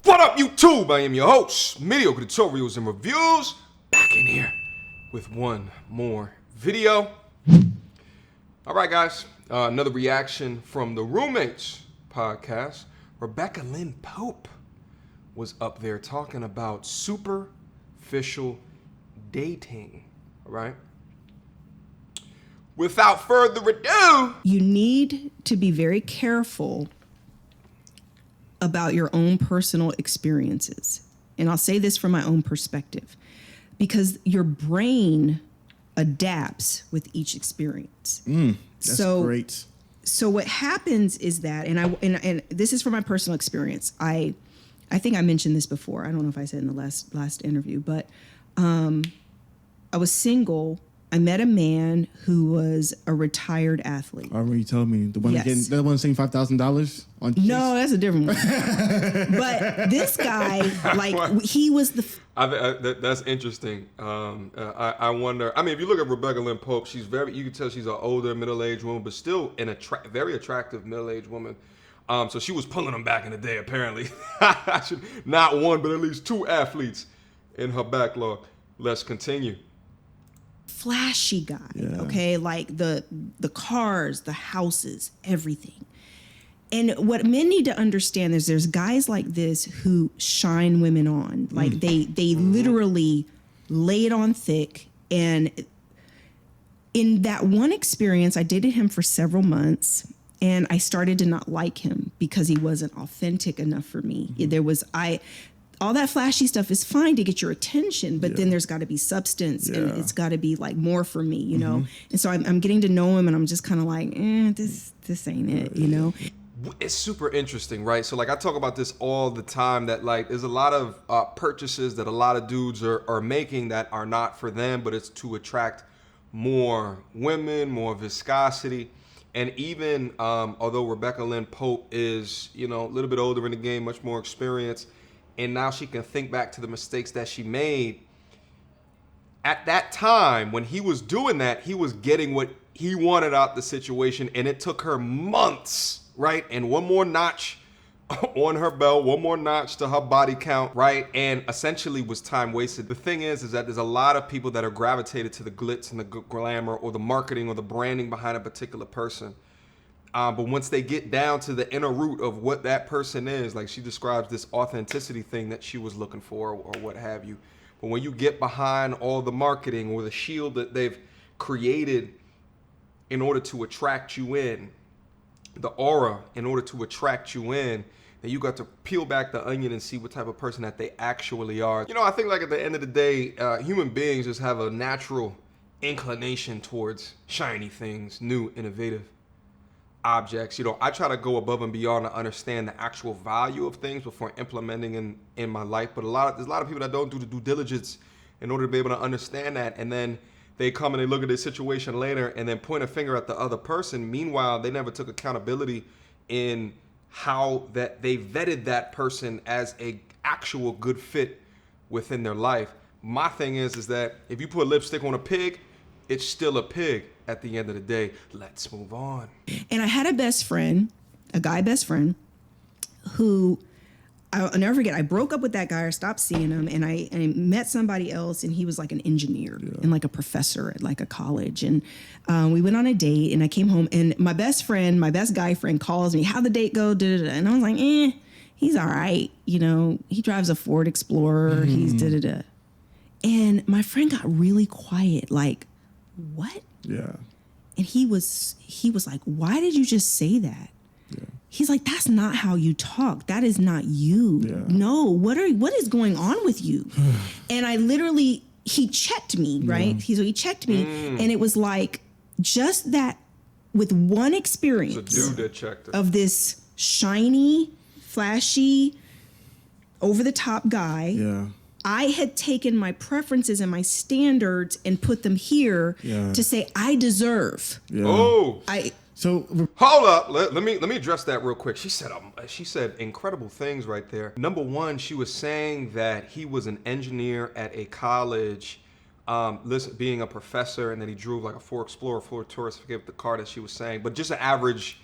What up, YouTube? I am your host, Mediocre Tutorials and Reviews, back in here with one more video. All right, guys, another reaction from the Roommates podcast. Lynn Pope was up there talking about superficial dating, all right? Without further ado, you need to be very careful about your own personal experiences. And I'll say this from my own perspective, because your brain adapts with each experience. That's great. So what happens is that, and this is from my personal experience. I think I mentioned this before. I don't know if I said in the last interview, but I was single. I met a man who was a retired athlete. I remember you told me the one Yes. that one saying $5,000 on. No, that's a different one. But this guy, like, he was the. that's interesting. I wonder. I mean, if you look at Lynn Pope, she's you can tell she's an older, middle-aged woman, but still very attractive middle-aged woman. So she was pulling them back in the day, apparently. Not one, but at least two athletes in her backlog. Let's continue. Flashy guy, okay? Like the cars, the houses, everything. And what men need to understand is there's guys like this who shine women on. Like they literally lay it on thick. And in that one experience, I dated him for several months and I started to not like him because he wasn't authentic enough for me. All that flashy stuff is fine to get your attention, but then there's got to be substance and it's got to be like more for me, you know? And so I'm getting to know him and I'm just kind of like, this ain't it, you know? It's super interesting, right? So like I talk about this all the time, that like there's a lot of purchases that a lot of dudes are making that are not for them, but it's to attract more women, more viscosity. And even although Lynn Pope is, a little bit older in the game, much more experienced, and now she can think back to the mistakes that she made. At that time, when he was doing that, he was getting what he wanted out the situation, and it took her months, right? And one more notch on her belt, one more notch to her body count, right? And essentially was time wasted. The thing is that there's a lot of people that are gravitated to the glitz and the glamour or the marketing or the branding behind a particular person. But once they get down to the inner root of what that person is, like she describes this authenticity thing that she was looking for or what have you. But when you get behind all the marketing or the shield that they've created in order to attract you in, the aura in order to attract you in, then you got to peel back the onion and see what type of person that they actually are. I think like at the end of the day, human beings just have a natural inclination towards shiny things, new, innovative objects. I try to go above and beyond to understand the actual value of things before implementing in my life. But there's a lot of people that don't do the due diligence in order to be able to understand that. And then they come and they look at this situation later and then point a finger at the other person. Meanwhile, they never took accountability in how that they vetted that person as a actual good fit within their life. My thing is that if you put lipstick on a pig, it's still a pig at the end of the day. Let's move on. And I had a guy best friend, who I'll never forget. I broke up with that guy, I stopped seeing him, and I met somebody else, and he was like an engineer and like a professor at like a college. And we went on a date, and I came home, and my best guy friend calls me, how'd the date go? Da-da-da. And I was like, he's all right. He drives a Ford Explorer. He's da-da-da. And my friend got really quiet, like, what? Yeah. And he was like, why did you just say that? Yeah. He's like, that's not how you talk. That is not you. Yeah. No, what is going on with you? And I literally, he checked me, right? He checked me, and it was like just that with one experience It's a dude that checked it. of this shiny, flashy, over the top guy. Yeah. I had taken my preferences and my standards and put them here to say I deserve. Yeah. Oh. So hold up. Let me address that real quick. She said incredible things right there. Number one, she was saying that he was an engineer at a college, being a professor, and that he drove like a Ford Explorer, Ford Taurus. I forget the car that she was saying, but just an average,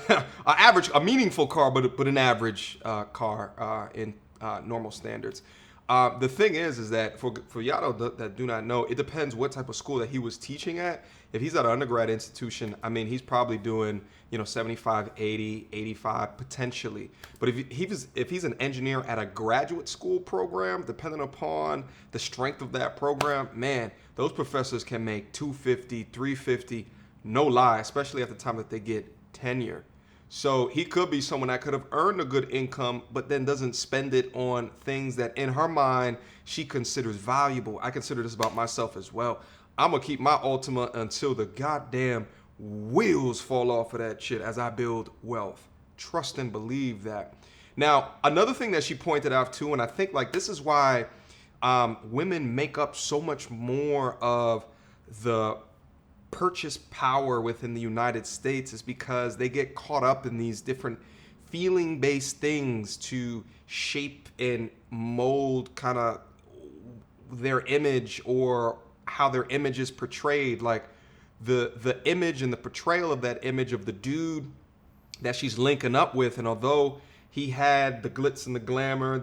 a meaningful car, but an average car in normal standards. The thing is that for y'all that do not know, it depends what type of school that he was teaching at. If he's at an undergrad institution, I mean, he's probably doing, 75, 80, 85 potentially. But if he's an engineer at a graduate school program, depending upon the strength of that program, man, those professors can make $250, $350, no lie, especially at the time that they get tenure. So he could be someone that could have earned a good income, but then doesn't spend it on things that in her mind she considers valuable. I consider this about myself as well. I'm going to keep my Ultima until the goddamn wheels fall off of that shit as I build wealth. Trust and believe that. Now, another thing that she pointed out too, and I think like this is why women make up so much more of the purchase power within the United States, is because they get caught up in these different feeling-based things to shape and mold kind of their image or how their image is portrayed. Like the image and the portrayal of that image of the dude that she's linking up with, and although he had the glitz and the glamour,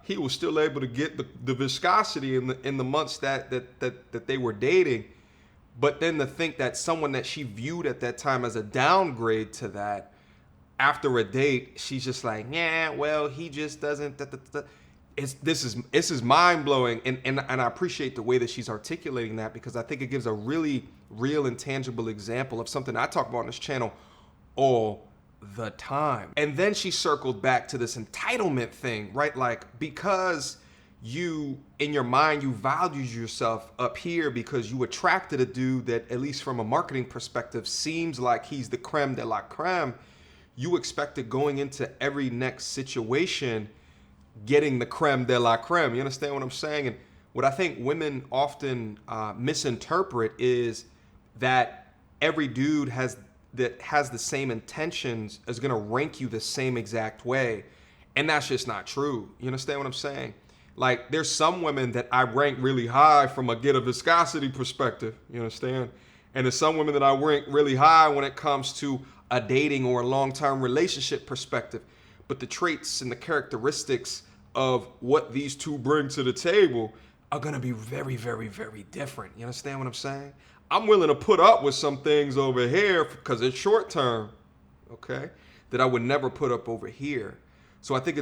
he was still able to get the viscosity in the months that they were dating. But then to think that someone that she viewed at that time as a downgrade to that, after a date, she's just like, yeah, well, he just doesn't. This is mind blowing, and I appreciate the way that she's articulating that, because I think it gives a really real and tangible example of something I talk about on this channel all the time. And then she circled back to this entitlement thing, right? Like, because you, in your mind, you valued yourself up here because you attracted a dude that, at least from a marketing perspective, seems like he's the creme de la creme. You expected going into every next situation getting the creme de la creme. You understand what I'm saying? And what I think women often misinterpret is that every dude that has the same intentions is gonna rank you the same exact way. And that's just not true. You understand what I'm saying? Like, there's some women that I rank really high from a get a viscosity perspective, you understand? And there's some women that I rank really high when it comes to a dating or a long-term relationship perspective. But the traits and the characteristics of what these two bring to the table are gonna be very, very, very different. You understand what I'm saying? I'm willing to put up with some things over here because it's short term, okay, that I would never put up over here. So I think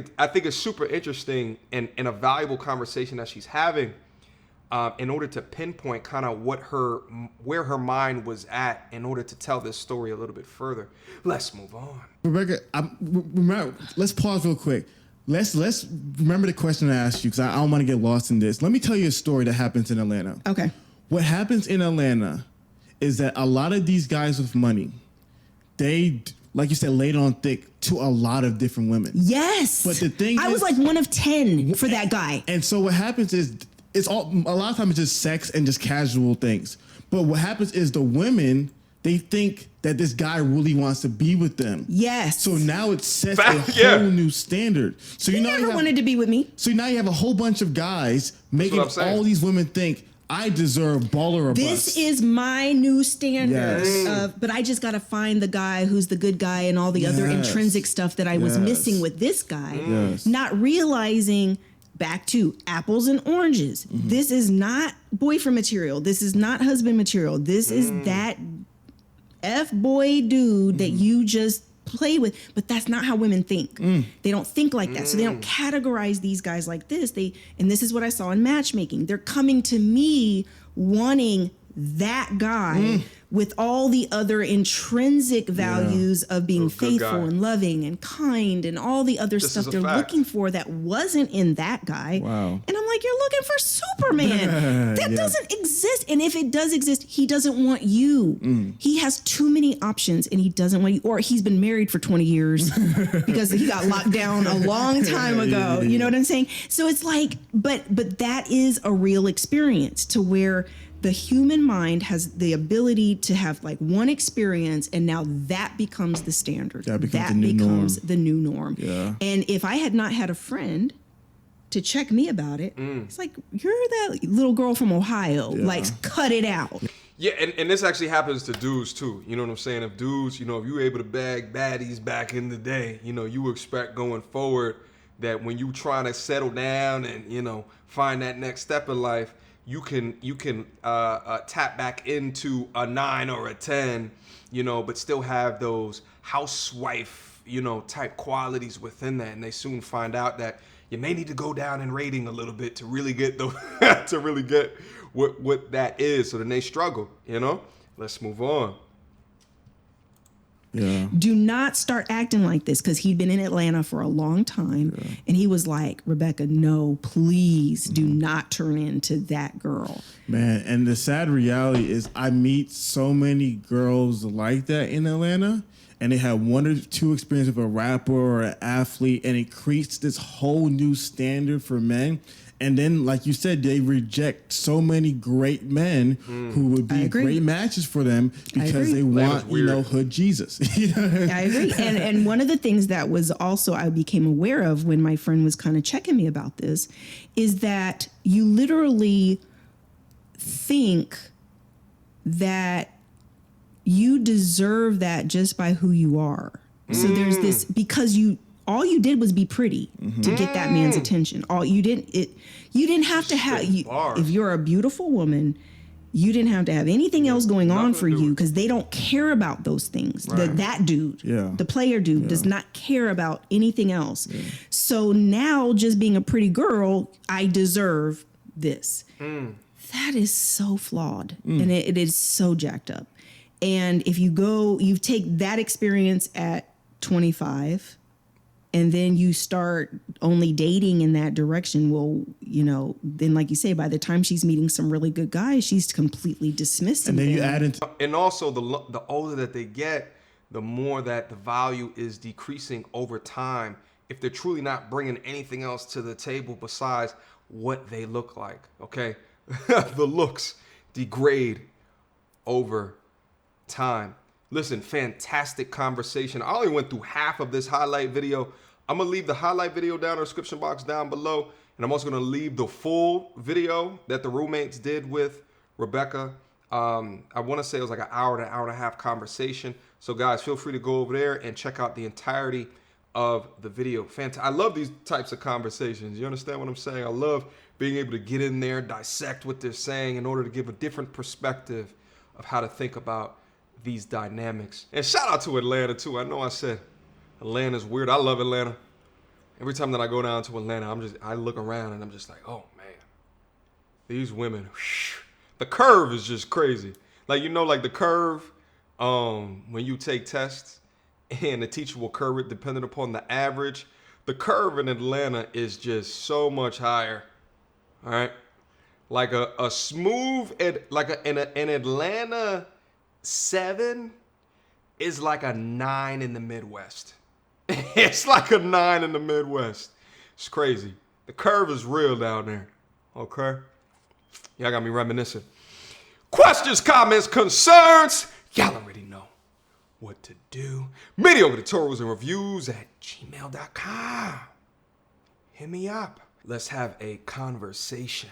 it's super interesting and a valuable conversation that she's having in order to pinpoint kind of where her mind was at in order to tell this story a little bit further. Let's move on. Rebecca, let's pause real quick. Let's remember the question I asked you, because I don't want to get lost in this. Let me tell you a story that happens in Atlanta. Okay. What happens in Atlanta is that a lot of these guys with money, they, like you said, laid on thick to a lot of different women. Yes. But the thing I is, was like one of 10 for that guy. And so what happens is, a lot of times it's just sex and just casual things. But what happens is the women, they think that this guy really wants to be with them. Yes. So now it sets a whole new standard. So he never wanted to be with me. So now you have a whole bunch of guys making all these women think, I deserve baller or this bust. is my new standard. Yes. But I just got to find the guy who's the good guy and all the other intrinsic stuff that I was missing with this guy. Yes. Not realizing, back to apples and oranges. Mm-hmm. This is not boyfriend material. This is not husband material. This is that F-boy dude that you just play with. But that's not how women think. They don't think like that. So they don't categorize these guys like this. And this is what I saw in matchmaking. They're coming to me wanting that guy with all the other intrinsic values of being faithful and loving and kind and all the other stuff they're looking for that wasn't in that guy. Wow. And I'm like, you're looking for Superman. That doesn't exist. And if it does exist, he doesn't want you. He has too many options and he doesn't want you. Or he's been married for 20 years because he got locked down a long time ago. You know what I'm saying? So it's like, but that is a real experience to where the human mind has the ability to have like one experience, and now that becomes the standard. That becomes the new norm. Yeah. And if I had not had a friend to check me about it, it's like, you're that little girl from Ohio. Like, cut it out. Yeah, and this actually happens to dudes too. You know what I'm saying? If dudes, if you were able to bag baddies back in the day, you expect going forward that when you trying to settle down and, you know, find that next step in life, you can tap back into a 9 or a 10, you know, but still have those housewife, you know, type qualities within that. And they soon find out that you may need to go down in rating a little bit to really get to really get what that is. So then they struggle, you know. Let's move on. Yeah. Do not start acting like this, because he'd been in Atlanta for a long time. Yeah. And he was like, Rebecca, no, please do not turn into that girl. Man, and the sad reality is I meet so many girls like that in Atlanta, and they have one or two experiences with a rapper or an athlete, and it creates this whole new standard for men. And then, like you said, they reject so many great men who would be great matches for them because they want, you know, hood Jesus. I agree. And one of the things that was also I became aware of when my friend was kind of checking me about this is that you literally think that you deserve that just by who you are. So there's this, because all you did was be pretty to get that man's attention. You didn't have to have, if you're a beautiful woman, you didn't have to have anything else going on for you, because they don't care about those things. Right. That dude, the player dude, does not care about anything else. Yeah. So now, just being a pretty girl, I deserve this. That is so flawed, and it is so jacked up. And if you take that experience at 25, and then you start only dating in that direction, well, you know, then like you say, by the time she's meeting some really good guys, she's completely dismissing and then them. You add into, and also the older that they get, the more that the value is decreasing over time if they're truly not bringing anything else to the table besides what they look like, okay? The looks degrade over time. Listen, fantastic conversation. I only went through half of this highlight video. I'm going to leave the highlight video down in the description box down below. And I'm also going to leave the full video that the roommates did with Rebecca. I want to say it was like an hour to hour and a half conversation. So guys, feel free to go over there and check out the entirety of the video. I love these types of conversations. You understand what I'm saying? I love being able to get in there, dissect what they're saying in order to give a different perspective of how to think about these dynamics. And shout out to Atlanta too. I know I said Atlanta's weird. I love Atlanta. Every time that I go down to Atlanta, I look around and I'm just like, oh man, these women, the curve is just crazy. Like, you know, like the curve, when you take tests and the teacher will curve it depending upon the average, the curve in Atlanta is just so much higher. All right. Like a smooth, an Atlanta 7 is like a 9 in the Midwest. It's like a 9 in the Midwest. It's crazy. The curve is real down there. Okay? Y'all got me reminiscing. Questions, comments, concerns. Y'all already know what to do. Mediocre tutorials and reviews at gmail.com. Hit me up. Let's have a conversation.